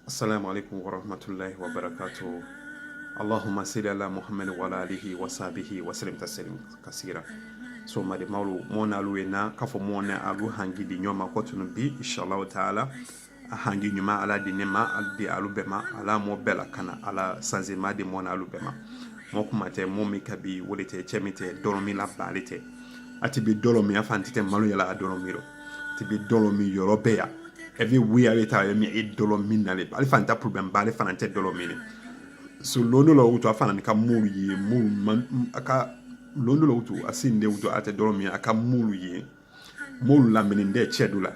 Assalamu alaikum wa rahmatullahi wa barakatuh. Allahumma salli ala Muhammad wa ala alihi wa sahbihi wa sallim taslim kasira. So made maulu mona luena kafo mona alu hangi di nyoma kotunu bi inshallah ta'ala hangi nyuma ala di nema aldi alu bema ala mo bela kana ala sanzema di mona alu bema mo kumate mo mikabi wolite chemite dolomi la balite ati bi dolomi afantite malu yala dolomiro ti bi dolomi yorobea every we are ta mi e dolomi nale ali fanta problem bale fanante dolomi so londo lo uto afana ni ka mulu ye mulu man aka londo lo uto asinde uto ate dolomi aka mulu ye mulu la meninde chedula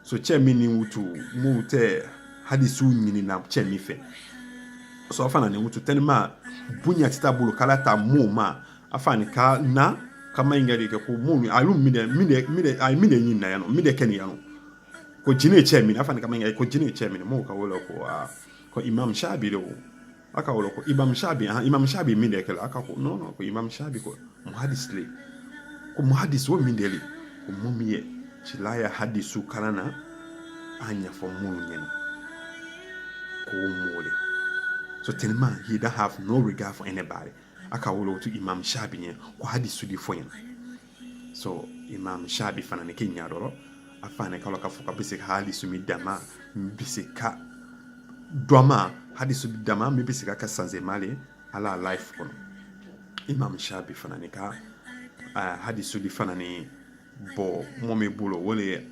so che mini uto mu te hadisu nyini na che mi fe so afana ni uto tenma bunya titabulu kala ta mu ma afani ka na kama ingari ke ko mulu alu mide yin na yano mide keni yano ko jine che mi afani kama ingari ko jine che mi mo ka wolo ko Imam Shabi do aka wolo ko Imam Shabi mide kala aka ko no ko Imam Shabi ko muhadis le ko muhadis wo mindeli ko momiye chilaya hadisu kanana anya for mulu nyeno ko mole so tenma he don't have no regard for anybody aka wolo to Imam Shabi nye ko hadisu di foyen so Imam Shabi fana ne kenya doro afane kala ka fuka bise hadisu mi dama bise ka doma hadisu dama mi bise ka sanze male ala life kono Imam Shabi fana ne ka hadisu di fana ni bo momi bulo wole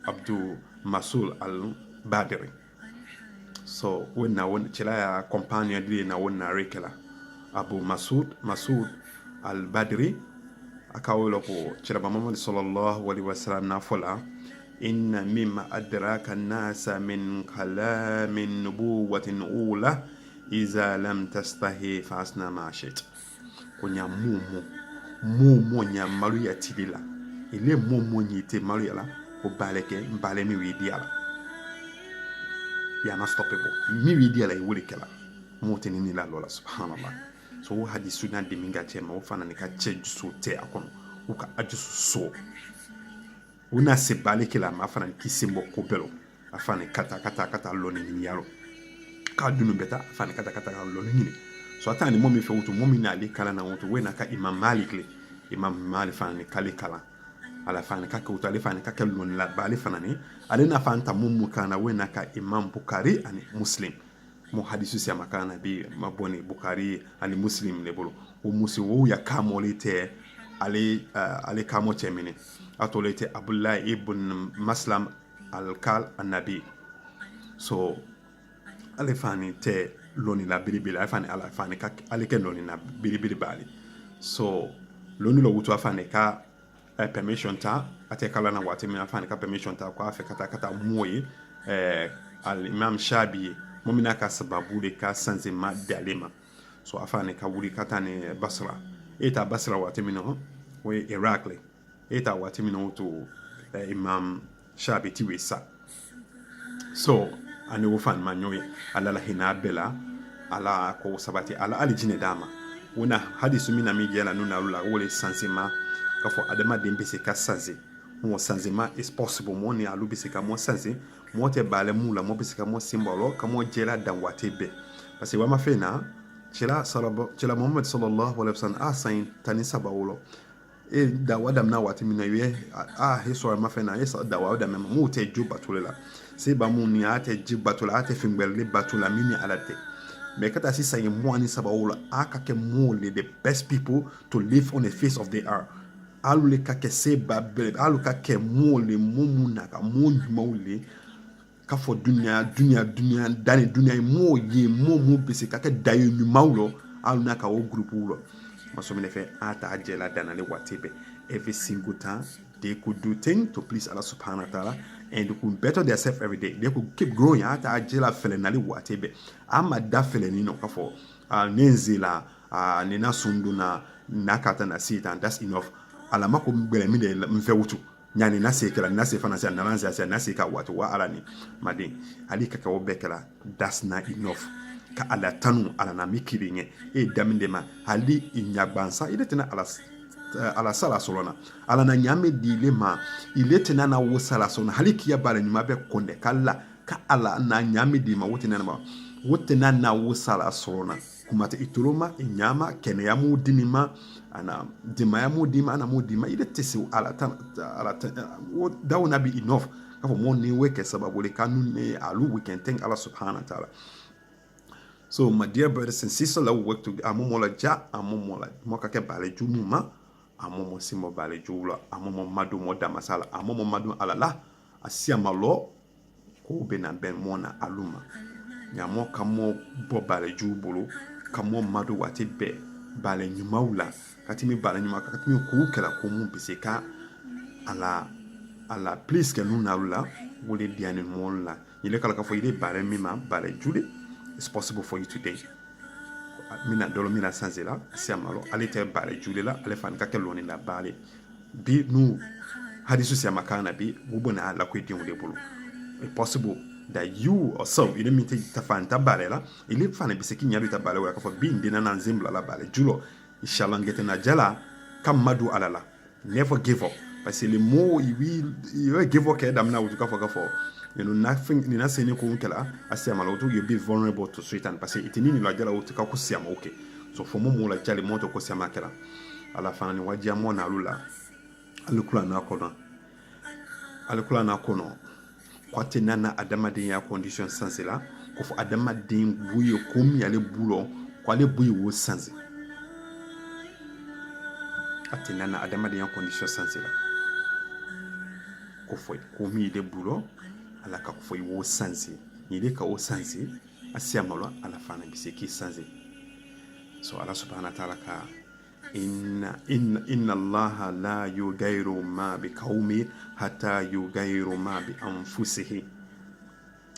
Abdul Masul al-Badri so when chila ya companion di na wona rekela Abu Masud al-Badri akawolo ko chila ba Muhammad sallallahu alaihi wasallam na fola inna mimma adraka an-nasa min kalamin nubuwatin ula iza lam tastahi fasna ma shit kunya mumu nya malu ya tidila ile mumu nyite malu yala ko baleke mbale mi widi yala ya na stoppable mi widi yala wuri kala moteni ni la lola subhanallah so hadisu na de minga chema o fana ni ka cheju so te akono uka ajusu so una se baleke la ma fana ki sembo ko belo afana kata loni ni yalo ka dunu beta afana kata loni ni so atani momi fe wutu momi na ali kala na wutu we na ka Imam Malik fana ni kali kala ala fana ka wutu ali fana ka kelon la bali fana ni ali na fanta mumu kana we na ka Imam Bukhari ani Muslim mo hadisu si makana bi maboni Bukhari ani Muslim le bolo o musi wo ya kamolite ali kamo chemini atolete Abdullah ibn Maslam al-Kal an-Nabi so ale fani te loni la bilibili afani ala fani ka ale ke loni na bilibili bali so loni lo wutu afani ka permission ta ate kala na wati mi afani ka permission ta kwa afe kata moyi al Imam Shabi momina ka sababu de ka sanze ma dalema so afani ka wuri kata ne Basra eta Basra wati mi no we Iraq le eta wati mi no to Imam Shabi tiwesa so ani wofan manyoy ala la hina bela ala ko sabati ala alijine dama wona hadisu mina mi jela nuna lula wole sansema kafo adama dembese ka sanze mo sansema is possible mo ni alu bese ka mo sanze mo te bale mula mo bese ka mo simbolo ka mo jela dan watebe parce que wama fena chila Muhammad sallallahu alaihi wasallam asain tani sabawolo e da wadam na wati mina ye hiso ma fena yesa da wadam mo te juba tolela se ba mu ni ate jibatula ate fingbele batula mini alate me kata si say mo ani sabawula aka ke mo the best people to live on the face of the earth alu le ka ke se ba alu ka ke mo le mumu na ka mo nyumawle ka fo dunya dani dunya mo ye mo bese ka ke dayo nyumawlo alu na ka o groupe wulo maso me fe ata ajela danale watebe every single time they could do things to please Allah subhanahu wa ta'ala and they could better themselves every day. They could keep growing ata ajela felenali watebe ama da feleni no kafo nenzila nina sunduna nakata na sita and that's enough ala mako mbele mi de mfe wutu nyani na sekela na se fana se na lanza se na se ka watu wa ala ni madin ali kaka obekela that's not enough ka ala tanu ala na mikiri nye daminde ma ali inyagbansa ile tena ala sala solona ala na nyame dilema ile tena na wo sala sona hali kiya bala nyuma be konde kala ka ala na nyame di ma wote na wo sala sorona kumata itoloma inyama kene ya mu dinima ana dima ya mu dima ana mu dima ile tese ala that will not be enough kafo mo ni weke sababu le kanu ne alu we can thank Allah subhanahu wa ta'ala. So my dear brothers and sisters, let's work together. Amomola ja amomola moka ke bale jumuma amomo simo bale jula amomo madu moda masala amomo madu alala asiama lo ko bena ben mona aluma nyamo kamo bo bale jubulu kamo madu wati be bale nyumaula katimi bale nyuma katimi ku kala ko mu biseka ala please ke nuna lula wole diane mola ile kala ka fo ile bale mima bale jude. It's possible for you today. Mina dolo mina sanzela siamalo alite bale julela ale fan ka keloni na bale bi nu hadisu siamakana bi bubona la kwedi on debulu. It's possible that you or so ile mite tafanta bale la ile fan bi seki nyalu ta bale wa ka fo bi ndina na nzimbla la bale julo inshallah ngete na jala kam madu alala. Never give up parce que le mot il will give up kedamna utuka fo ka fo. You know, nothing ni na sene ko nkela asiama lo to you be vulnerable to Satan parce que itini ni la jala utuka ko siama okay. So for mo la jale moto ko siama kela ala fani wajia mo na lula alukula na kono kwate nana adama den ya condition sanse la ko fo adama den buyo komi ale bulo kwa le buyo wo sanse ate nana adama den ya condition sanse la ko fo komi de bulo ala ka foi wo sanzi ile ka wo sanzi asiamalo ala fana biseki sanzi. So Allah subhanahu wa ta'ala ka inna Allah la yughayyiru ma bi qaumi hatta yughayyiru ma bi anfusihim.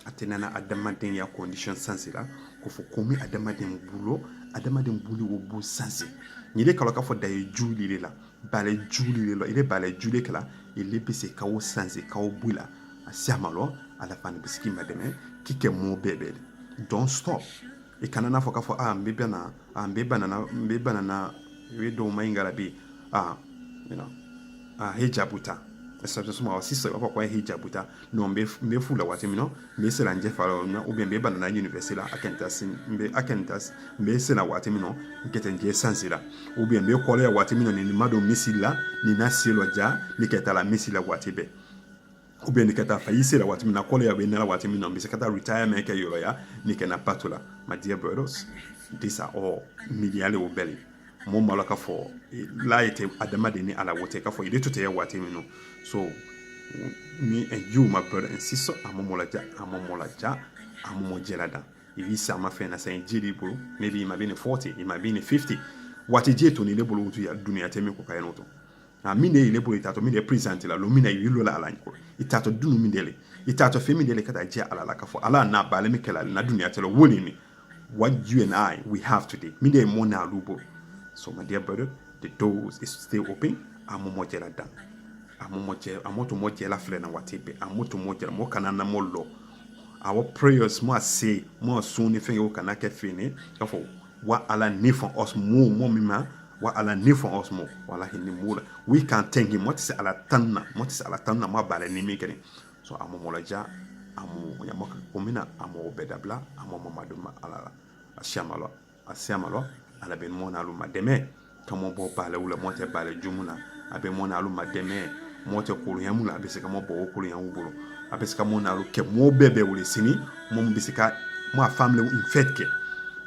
Atenana adama den ya condition sanzi la ko fo komi adama den bulo wo bu sanzi ile ka ka fo dai juli la bale juli la ile bale juli kala ile bise ka wo sanzi ka wo bula asiamalo ala fani bisiki mademe kike mo bebele. Don't stop. E kanana foka fo mbebana na wedo maingala bi you know hijabuta esa suma wasisa kwa hijabuta no mbefula wati mino mbesela njefalo no ubembebana na university la akentas mbesela wati mino ngete nje sansila ubembe kole ya wati mino ni mado misila ni nasilo ja niketala misila wati be ube nikata faisira wati mina kole ya benela wati mina mbisa kata retirement ke yolo ya nikena patula. My dear brothers, these are all miliale obeli mo malaka fo la ite adama de ni ala wote ka fo ile to te wati mino. So me and you my brother and sister amomolaja amomojelada ivi sama fe na say jiri bro maybe it might be in 40 it might be in 50 wati je to ni lebolo utu ya dunia temi ko kayeno to na mine ile bolo itato mine present la lo mine yilo la ala nko itato dunu mindele itato fe mindele kata je ala la kafo ala na bale mikela na dunia telo woni ni what you and I we have today mine mo na lubo. So my dear brother, the doors is still open. Amomojela dan amoto mojela fle na watipe amoto mojela mo kanana mo lo our prayers mo say mo soon if you can ke fini kafo wa ala ni for us mo mima wa ala ni for us mo wala hini mula we can thank him what is ala tanna mo bale ni mikeni. So amomolaja amu yamoka komina amo bedabla amo mamaduma ala asiamalo ala ben mona luma deme kamo bo bale ula mote bale jumuna abe mona luma deme mote kulu yamula abisika mo bo kulu yamubulo abisika mona lu ke mo bebe ule sini mo mbisika mo family in fetke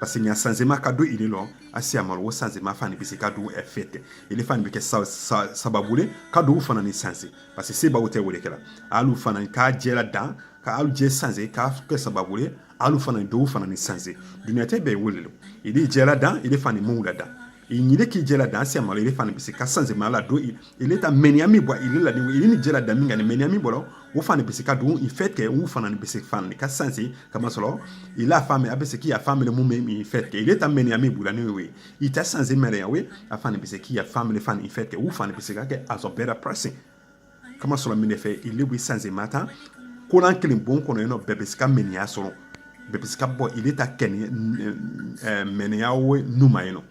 parce que nya sanzema kado ile lo asiamalo wo sanzema fani bisika do e fetke ile fani bike sababule kado ufana ni sanzi parce que seba wote wole kala alu fana ka jela dan ka alu je sanze ka ke sababule alu fana do ufana ni sanze dunia tebe wole lo ile jela dan ile fani mungula dan inyile ki jela dan asiamalo ile fani bisika sanze mala do ile ta meniami bo ile la ni ile ni jela dan minga ni meniami bolo wo fani bisika do in fait que wo fana ni bisika fani ka sanze kama solo ile afame abisiki ya family mu me in fait que ile ta meniami bula ni we ita sanze mele we afani bisiki ya family fani in fait que wo fani bisika ke as a better person kama solo mine fe ile we sanze mata ko lan kelin bon kono no bebisika menia solo bebisika bo ile ta ken menia we numa you know.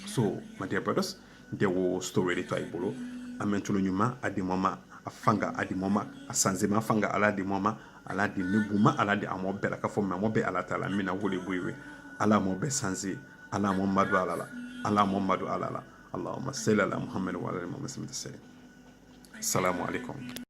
So, my dear brothers, there was story to Ibolo. Amen to nyuma adi mama afanga adi mama asanzema afanga ala di mama ala di ne buma ala di amo bela ka fo me amo be ala taala mina wole boywe ala mo be sanzi ala muhammadu ala ala muhammadu ala Allahumma salli ala muhammad wa ala muhammad sallallahu alaihi wasallam. Assalamu alaikum.